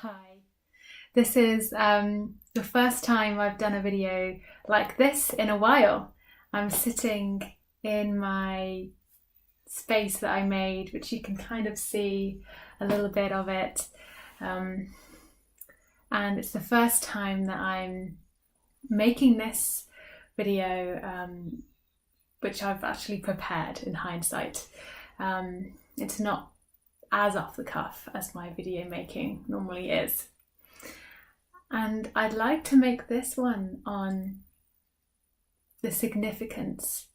Hi, this is the first time I've done a video like this in a while. I'm sitting in my space that I made, which you can kind of see a little bit of it. And it's the first time that I'm making this video, which I've actually prepared in hindsight. It's not as off the cuff as my video making normally is. And I'd like to make this one on the significance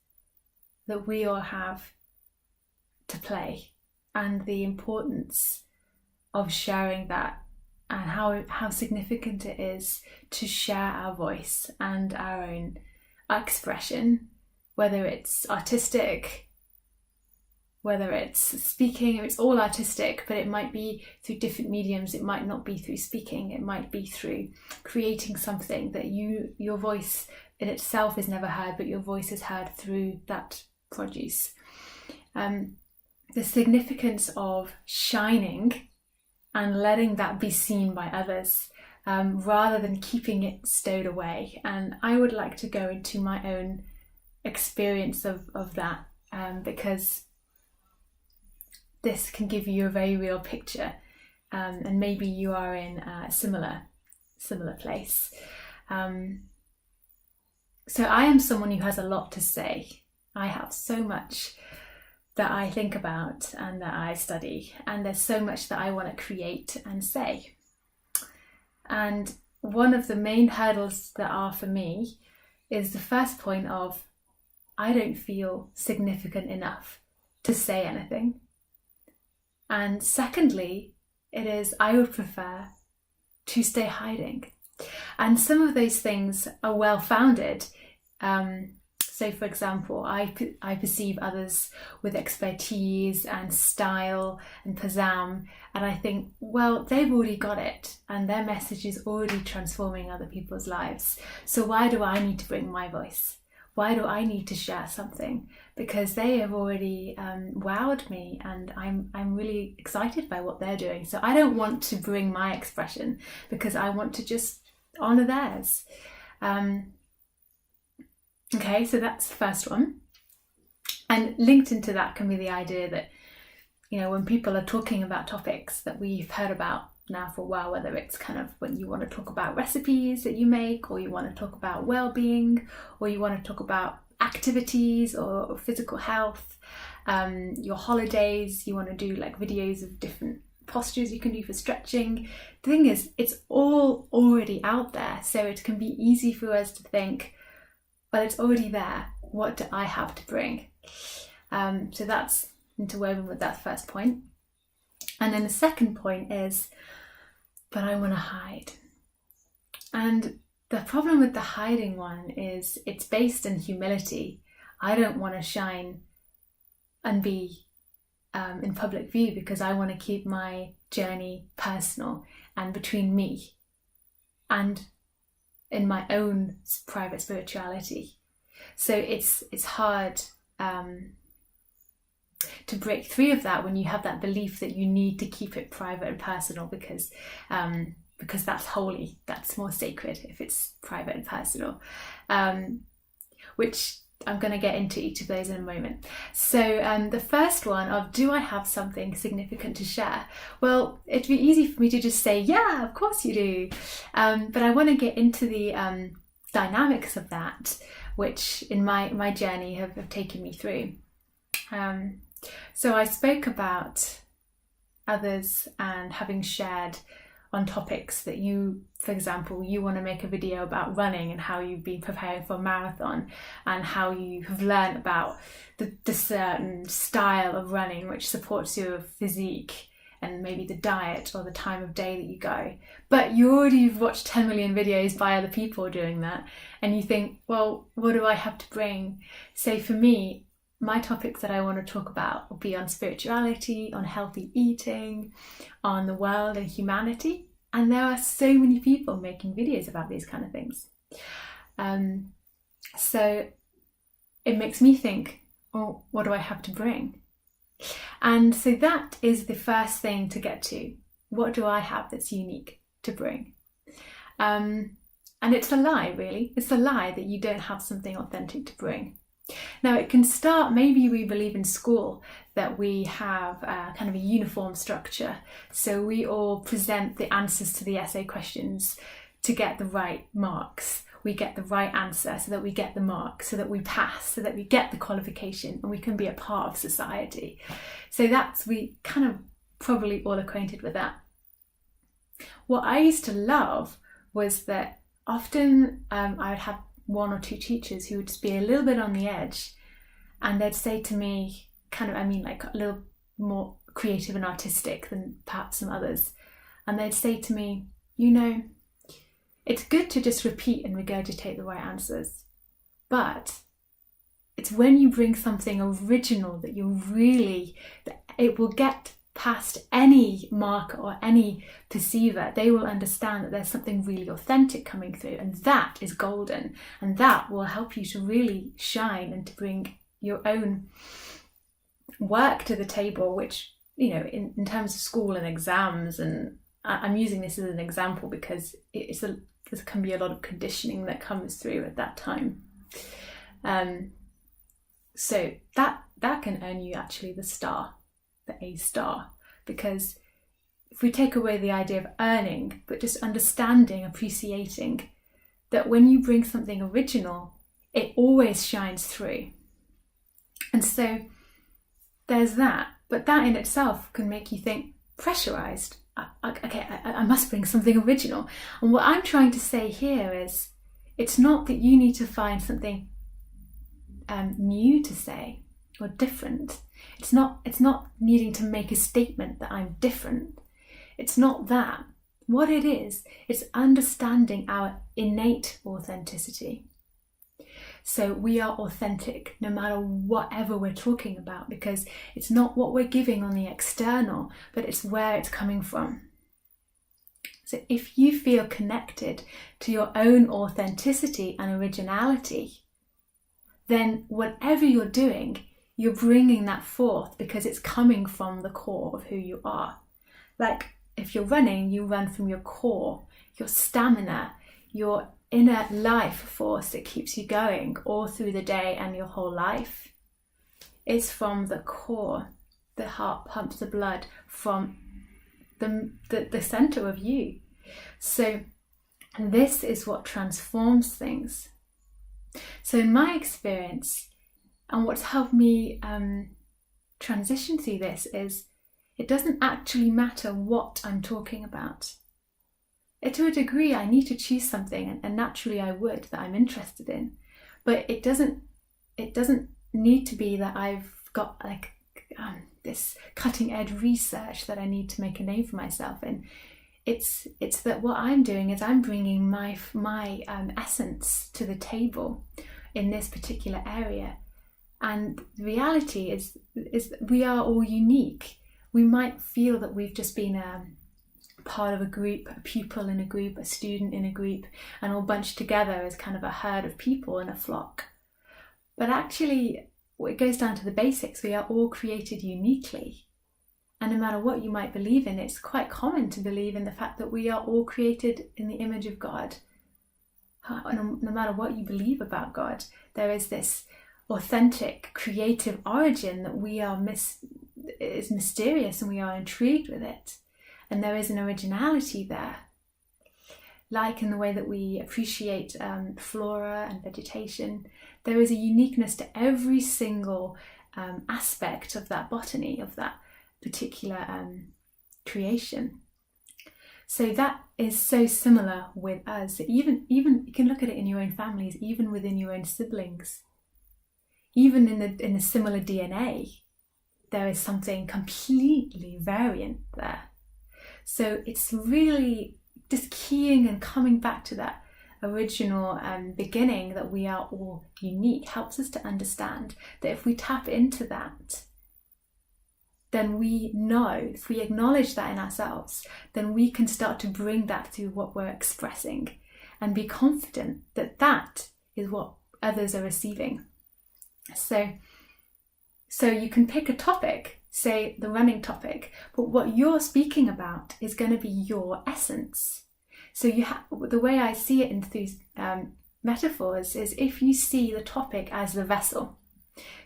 that we all have to play and the importance of sharing that, and how significant it is to share our voice and our own expression, whether it's artistic, whether it's speaking. It's all artistic, but it might be through different mediums. It might not be through speaking. It might be through creating something that your voice in itself is never heard, but your voice is heard through that produce. The significance of shining and letting that be seen by others, rather than keeping it stowed away. And I would like to go into my own experience of that, because this can give you a very real picture, and maybe you are in a similar place. So I am someone who has a lot to say. I have so much that I think about and that I study, and there's so much that I want to create and say. And one of the main hurdles that are for me is the first point of, I don't feel significant enough to say anything. And secondly, it is, I would prefer to stay hiding. And some of those things are well founded. So for example, I perceive others with expertise and style and pizzazz, and I think, well, they've already got it and their message is already transforming other people's lives. So why do I need to bring my voice? Why do I need to share something? Because they have already wowed me, and I'm really excited by what they're doing. So I don't want to bring my expression, because I want to just honour theirs. Okay, so that's the first one. And linked into that can be the idea that, when people are talking about topics that we've heard about now for a while, whether it's kind of when you want to talk about recipes that you make, or you want to talk about well-being, or you want to talk about activities or physical health, your holidays, you want to do like videos of different postures you can do for stretching. The thing is, it's all already out there, so it can be easy for us to think, well, it's already there, what do I have to bring? So that's interwoven with that first point. And then the second point is, but I want to hide. And the problem with the hiding one is it's based in humility. I don't want to shine and be in public view, because I want to keep my journey personal and between me and in my own private spirituality. So it's hard to break free of that when you have that belief that you need to keep it private and personal, because that's holy, that's more sacred if it's private and personal, which I'm going to get into each of those in a moment. So the first one of, do I have something significant to share? Well, it'd be easy for me to just say, yeah, of course you do. But I want to get into the dynamics of that, which in my journey have taken me through. So I spoke about others and having shared on topics that you, for example, you want to make a video about running and how you've been preparing for a marathon and how you have learned about the certain style of running which supports your physique and maybe the diet or the time of day that you go. But you already have watched 10 million videos by other people doing that, and you think, well, what do I have to bring? So for me, my topics that I want to talk about will be on spirituality, on healthy eating, on the world and humanity. And there are so many people making videos about these kind of things. So it makes me think, oh, what do I have to bring? And so that is the first thing to get to. What do I have that's unique to bring? And it's a lie, really. It's a lie that you don't have something authentic to bring. Now, it can start, maybe we believe in school that we have kind of a uniform structure. So we all present the answers to the essay questions to get the right marks. We get the right answer so that we get the mark, so that we pass, so that we get the qualification and we can be a part of society. So we kind of probably all acquainted with that. What I used to love was that often I would have one or two teachers who would just be a little bit on the edge, and they'd say to me, like a little more creative and artistic than perhaps some others, and they'd say to me, it's good to just repeat and regurgitate the right answers, but it's when you bring something original that it will get past any marker or any perceiver. They will understand that there's something really authentic coming through, and that is golden, and that will help you to really shine and to bring your own work to the table, which, in terms of school and exams, and I'm using this as an example because there can be a lot of conditioning that comes through at that time. So that can earn you actually the A star, because if we take away the idea of earning, but just understanding, appreciating that when you bring something original, it always shines through. And so there's that, but that in itself can make you think pressurized. I must bring something original. And what I'm trying to say here is, it's not that you need to find something new to say or different. It's not needing to make a statement that I'm different. It's not that. What it is, it's understanding our innate authenticity. So we are authentic no matter whatever we're talking about, because it's not what we're giving on the external, but it's where it's coming from. So if you feel connected to your own authenticity and originality, then whatever you're doing, you're bringing that forth because it's coming from the core of who you are. Like if you're running, you run from your core, your stamina, your inner life force that keeps you going all through the day and your whole life. It's from the core. The heart pumps the blood from the center of you. So this is what transforms things. So in my experience, and what's helped me transition through this is, it doesn't actually matter what I'm talking about. To a degree, I need to choose something, and naturally I would, that I'm interested in. But it doesn't need to be that I've got this cutting edge research that I need to make a name for myself in. It's that what I'm doing is I'm bringing my essence to the table in this particular area. And the reality is we are all unique. We might feel that we've just been part of a group, a pupil in a group, a student in a group, and all bunched together as kind of a herd of people in a flock. But actually, it goes down to the basics. We are all created uniquely. And no matter what you might believe in, it's quite common to believe in the fact that we are all created in the image of God. No matter what you believe about God, there is this authentic, creative origin that is mysterious, and we are intrigued with it. And there is an originality there. Like in the way that we appreciate flora and vegetation, there is a uniqueness to every single aspect of that botany, of that particular creation. So that is so similar with us. Even you can look at it in your own families, even within your own siblings. Even in the similar DNA, there is something completely variant there. So it's really just keying and coming back to that original beginning, that we are all unique, helps us to understand that if we tap into that, then we know, if we acknowledge that in ourselves, then we can start to bring that through what we're expressing and be confident that that is what others are receiving. So you can pick a topic. say the running topic, but what you're speaking about is going to be your essence. So the way I see it in these metaphors is, if you see the topic as the vessel,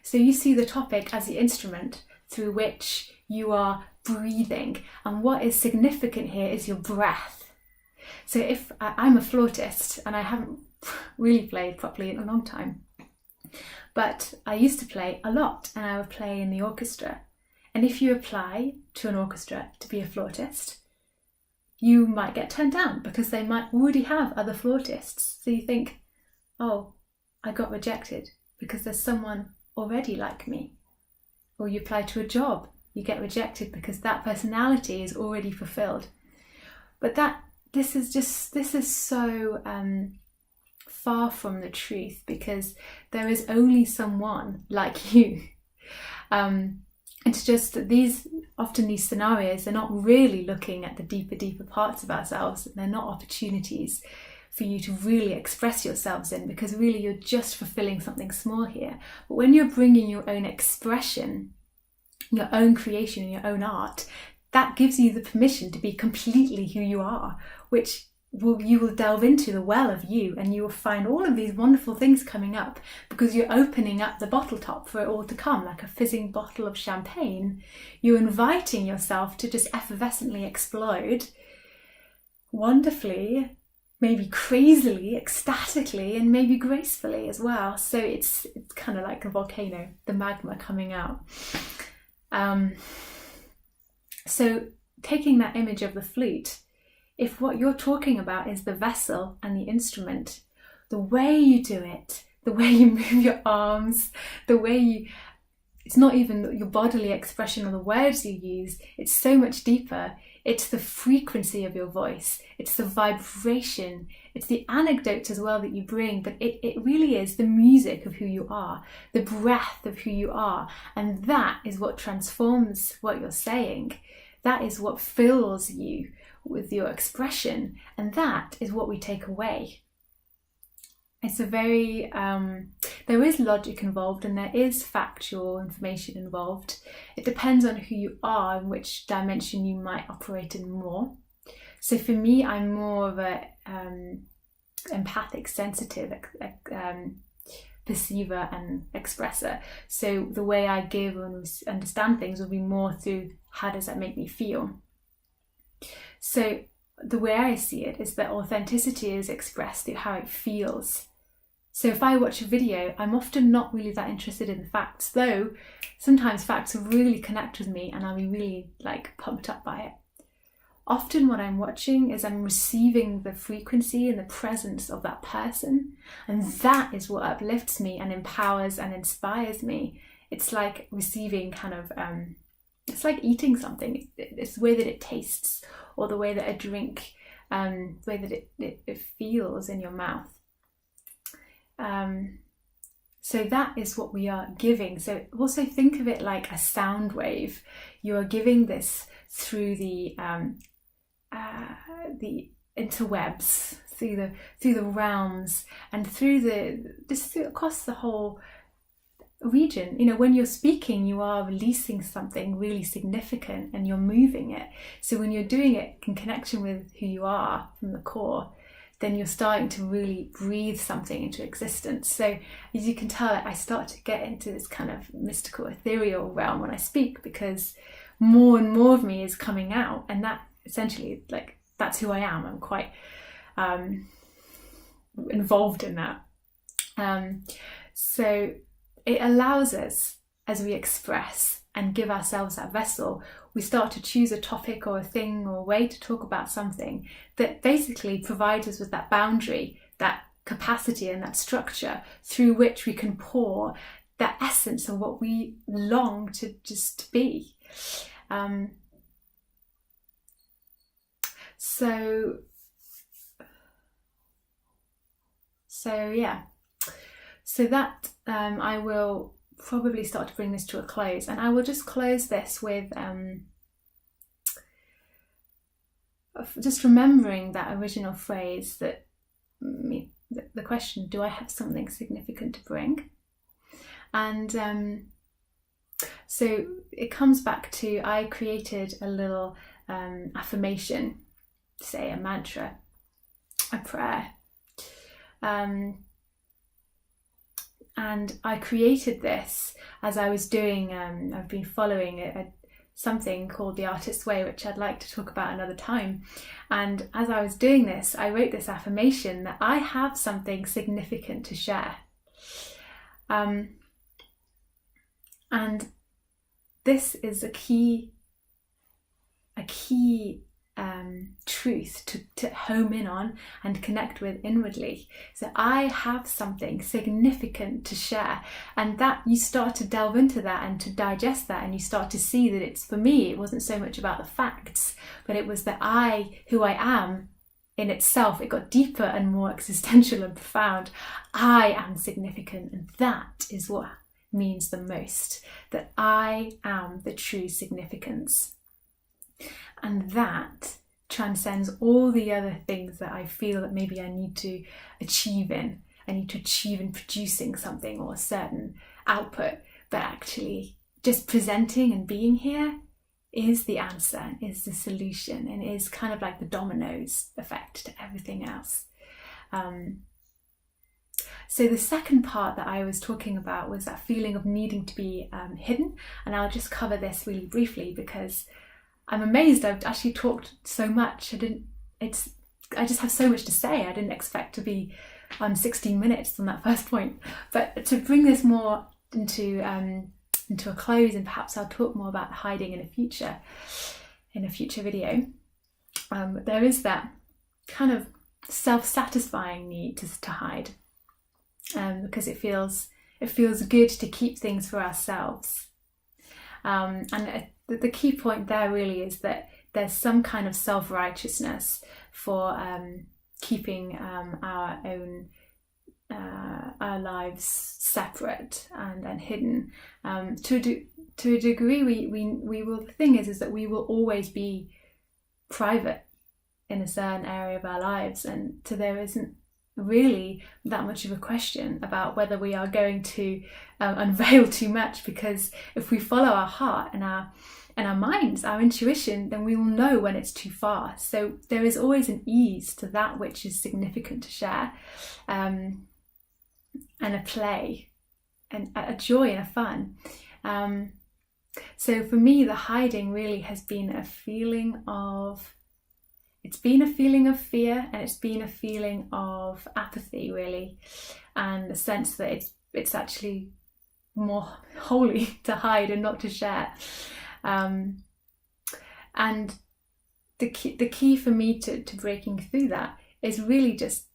so you see the topic as the instrument through which you are breathing, and what is significant here is your breath. So if I'm a flautist, and I haven't really played properly in a long time, but I used to play a lot, and I would play in the orchestra. And if you apply to an orchestra to be a flautist, you might get turned down because they might already have other flautists. So you think, oh, I got rejected because there's someone already like me. Or you apply to a job, you get rejected because that personality is already fulfilled. But this is so far from the truth, because there is only someone like you. It's just that these scenarios, they're not really looking at the deeper parts of ourselves. They're not opportunities for you to really express yourselves in, because really you're just fulfilling something small here. But when you're bringing your own expression, your own creation, and your own art, that gives you the permission to be completely who you are, which you will delve into the well of you, and you will find all of these wonderful things coming up because you're opening up the bottle top for it all to come, like a fizzing bottle of champagne. You're inviting yourself to just effervescently explode wonderfully, maybe crazily, ecstatically, and maybe gracefully as well. So it's kind of like a volcano, the magma coming out. So taking that image of the flute, if what you're talking about is the vessel and the instrument, the way you do it, the way you move your arms, it's not even your bodily expression or the words you use, it's so much deeper. It's the frequency of your voice, it's the vibration, it's the anecdotes as well that you bring, but it really is the music of who you are, the breath of who you are, and that is what transforms what you're saying. That is what fills you with your expression, and that is what we take away. It's a very there is logic involved, and there is factual information involved. It depends on who you are and which dimension you might operate in more. So for me, I'm more of a empathic, sensitive perceiver and expresser. So the way I give and understand things will be more through, how does that make me feel? So the way I see it is that authenticity is expressed through how it feels. So if I watch a video, I'm often not really that interested in the facts, though sometimes facts will really connect with me and I'll be really pumped up by it. Often what I'm watching is I'm receiving the frequency and the presence of that person, and that is what uplifts me and empowers and inspires me. It's like receiving it's like eating something. It's the way that it tastes, or the way that a drink, the way that it feels in your mouth. So that is what we are giving. So also think of it like a sound wave. You are giving this through the interwebs, through the realms, and across the whole region. When you're speaking, you are releasing something really significant and you're moving it. So when you're doing it in connection with who you are from the core, then you're starting to really breathe something into existence. So as you can tell, I start to get into this kind of mystical, ethereal realm when I speak, because more and more of me is coming out, and that essentially, that's who I am. I'm quite involved in that. So it allows us, as we express and give ourselves that vessel, we start to choose a topic or a thing or a way to talk about something that basically provides us with that boundary, that capacity and that structure through which we can pour that essence of what we long to just be. So that I will probably start to bring this to a close, and I will just close this with just remembering that original phrase, that the question, do I have something significant to bring? And So it comes back to, I created a little affirmation, say a mantra, a prayer. And I created this as I was doing, I've been following something called the Artist's Way, which I'd like to talk about another time. And as I was doing this, I wrote this affirmation that I have something significant to share. And this is a key truth to home in on and connect with inwardly. So I have something significant to share, and that you start to delve into that and to digest that, and you start to see that it's, for me, it wasn't so much about the facts, but it was that who I am in itself. It got deeper and more existential and profound. I am significant, and that is what means the most, that I am the true significance. And that transcends all the other things that I feel that maybe I need to achieve in. I need to achieve in producing something or a certain output. But actually, just presenting and being here is the answer, is the solution, and is kind of like the dominoes effect to everything else. So the second part that I was talking about was that feeling of needing to be hidden. And I'll just cover this really briefly because I'm amazed I've actually talked so much. I just have so much to say. I didn't expect to be on 16 minutes on that first point. But to bring this more into a close, and perhaps I'll talk more about hiding in a future video. There is that kind of self-satisfying need to hide, because it feels good to keep things for ourselves. The key point there really is that there's some kind of self-righteousness for keeping our lives separate and hidden. To a degree, we will. The thing is that we will always be private in a certain area of our lives, and so there isn't really that much of a question about whether we are going to unveil too much, because if we follow our heart and our minds, our intuition, then we will know when it's too far. So there is always an ease to that which is significant to share, and a play and a joy and a fun. So for me, the hiding really has been a feeling of fear, and it's been a feeling of apathy, really, and the sense that it's actually more holy to hide and not to share. And the key for me to breaking through that is really just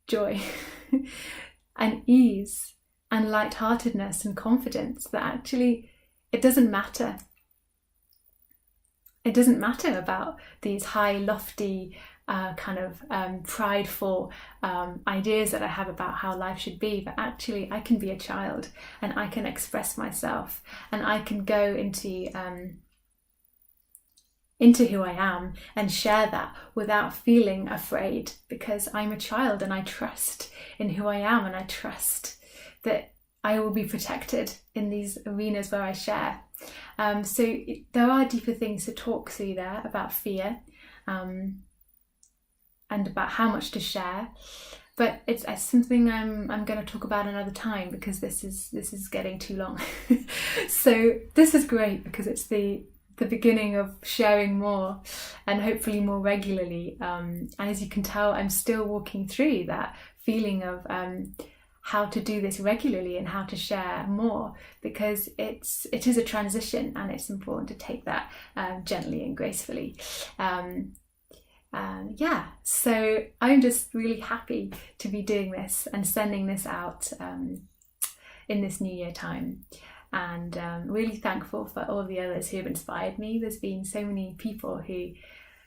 joy and ease and lightheartedness and confidence that actually it doesn't matter. It doesn't matter about these high, lofty, prideful ideas that I have about how life should be, but actually I can be a child and I can express myself, and I can go into who I am and share that without feeling afraid, because I'm a child and I trust in who I am, and I trust that I will be protected in these arenas where I share. So there are deeper things to talk through there about fear, and about how much to share, but it's something I'm going to talk about another time, because this is getting too long. So this is great because it's the beginning of sharing more, and hopefully more regularly. And as you can tell, I'm still walking through that feeling of how to do this regularly and how to share more, because it is a transition, and it's important to take that gently and gracefully. So I'm just really happy to be doing this and sending this out in this New Year time, and really thankful for all the others who have inspired me. There's been so many people who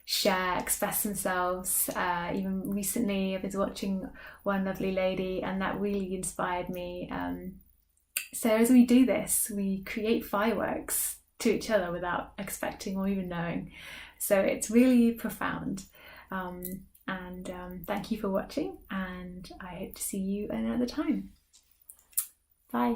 share, express themselves. Even recently I was watching one lovely lady, and that really inspired me. So as we do this, we create fireworks to each other without expecting or even knowing. So it's really profound. Thank you for watching, and I hope to see you another time. Bye.